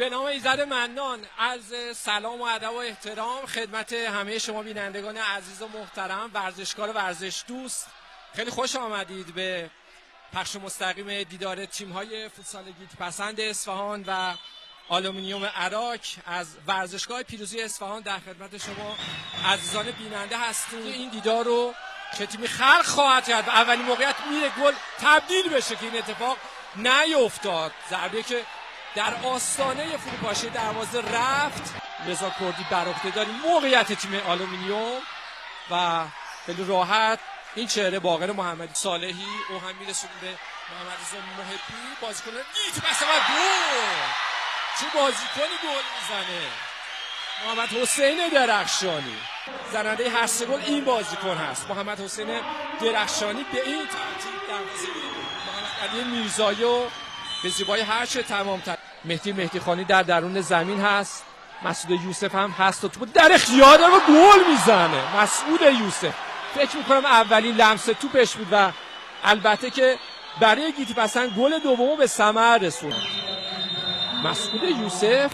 به نام ایزد منان، عرض سلام و ادب و احترام خدمت همه شما بینندگان عزیز و محترم، ورزشکار و ورزش دوست. خیلی خوش آمدید به پخش مستقیم دیدار تیم‌های فوتسال گیتپسند اصفهان و آلومینیوم عراق از ورزشگاه پیروزی اصفهان. در خدمت شما عزیزان بیننده هستیم. این دیدار رو چه تیمی خلق خواهد کرد و اولین موقعیت میره گل تبدیل بشه که این اتفاق نیفتاد. ضربه که در آستانه فروپاشی دروازه رفت. رضا کردی بر عهده داریم موقعیت تیم آلومینیوم و خیلی راحت این چهره باقر محمد صالحی او هم میرسونه به محمد رضا محبی. بازیکن گیتپسند و گل. چه بازیکنی گل میزنه محمد حسین درخشانی. زننده هر سه گل این بازیکن هست محمد حسین درخشانی. به این ترتیب دروازه محمد علی میرزایی و به زیبایی هرچه تمام‌تر. مهدی خانی در درون زمین هست. مسعود یوسف هم هست و توپ در اختیار داره و گل میزنه مسعود یوسف. فکر میکنم اولین لمس توپش بود و البته که برای گیتپسند گل دومو به ثمر رسوند. مسعود یوسف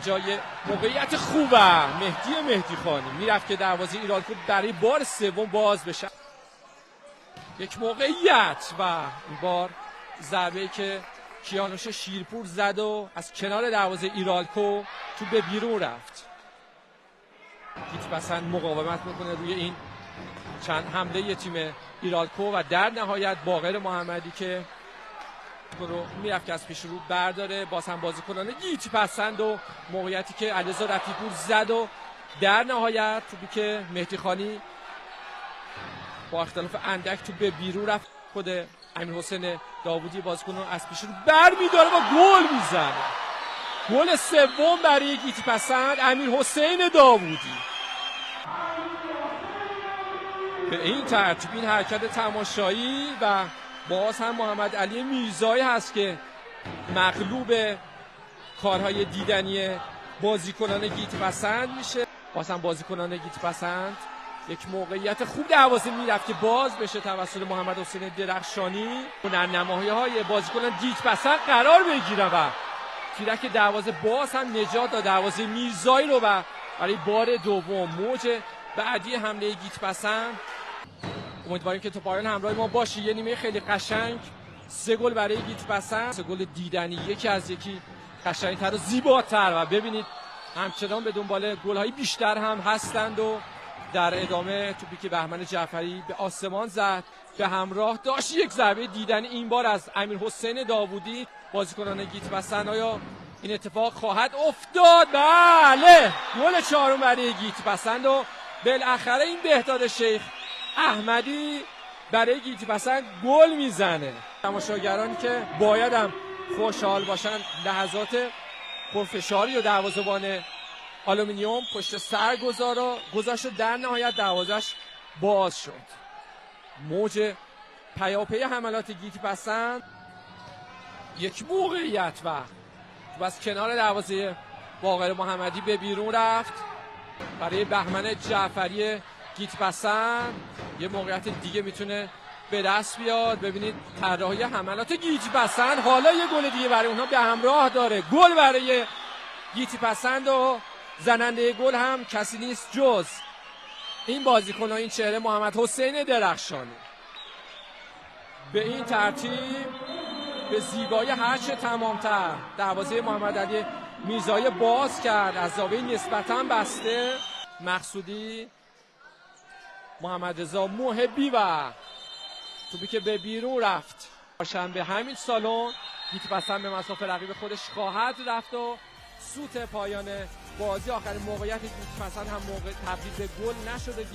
جای موقعیت خوبه. مهدی خانی میرفت که دروازه ایرالکو برای بار سوم باز بشه. یک موقعیت و این بار ضربه‌ای که کیانوش شیرپور زد و از کنار دروازه ایرالکو تو به بیرون رفت. گیتپسند مقاومت میکنه روی این چند حمله تیم ایرالکو و در نهایت باقر محمدی که رو میرفت که از پیش رو برداره. باز هم بازیکنان گیتپسند و موقعیتی که علیرضا رفیع‌پور زد و در نهایت توپی که مهدی خانی با اختلاف اندک تو به بیرون رفت. خود امیر حسین داوودی بازیکن رو از پیش رو برمی‌داره و گل میزنه. گل سوم برای گیتپسند امیر حسین داوودی. به این ترتیب این حرکت تماشایی و باز هم محمد علی میرزایی هست که مغلوب کارهای دیدنی بازیکنان گیتپسند میشه. باز هم بازیکنان گیتپسند یک موقعیت خوب دروازه میرفت که باز بشه توسط محمد حسین درخشانی. در نمایه‌های بازیکنان گیتپسند قرار بگیرن و تیرک دروازه باز هم نجات داد دروازه میرزایی رو و برای بار دوم موج بعدی حمله گیتپسند. امیدواریم که تو پایان همراه ما باشی. یه نیمه خیلی قشنگ، 3 گل برای گیتپسند، 3 گل دیدنی، یکی از یکی قشنگتر و زیباتر و ببینید همچنان به دنبال گل‌های بیشتر هم هستند و در ادامه توپی که بهمن جعفری به آسمان زد به همراه داشت یک ضربه دیدنی این بار از امیر حسین داوودی. بازیکنان گیتپسند آیا این اتفاق خواهد افتاد؟ بله، گل چهارم برای گیتپسند و بالاخره این بهداد شیخ احمدی برای گیتپسند گل میزنه. تماشاگرانی که باید هم خوشحال باشن لحظات پرفشاری و دروازه‌بان آلومینیوم پشت سر گذاشت و در نهایت دروازش باز شد. موج پیاپی حملات گیتپسند. یک موقعیت و از کنار دروازه باقر محمدی به بیرون رفت برای بهمن جعفری گیتپسند. یه موقعیت دیگه میتونه به دست بیاد. ببینید طراحی حملات گیتپسند. حالا یه گل دیگه برای اونها به همراه داره. گل برای گیتپسند و زننده گل هم کسی نیست جز این بازیکن و این چهره محمد حسین درخشانی. به این ترتیب به زیبایی هرچه تمامتر دروازه محمد علی میرزایی باز کرد از زاویه نسبتاً بسته. مقصودی، محمد رضا محبی و توپی که به بیرون رفت. به همین سالن گیتپسند به مسافت رقیب خودش خواهد رفت و سوت پایان بازی. آخرین موقعیت گیتپسند هم موقع تبدیل به گل نشده.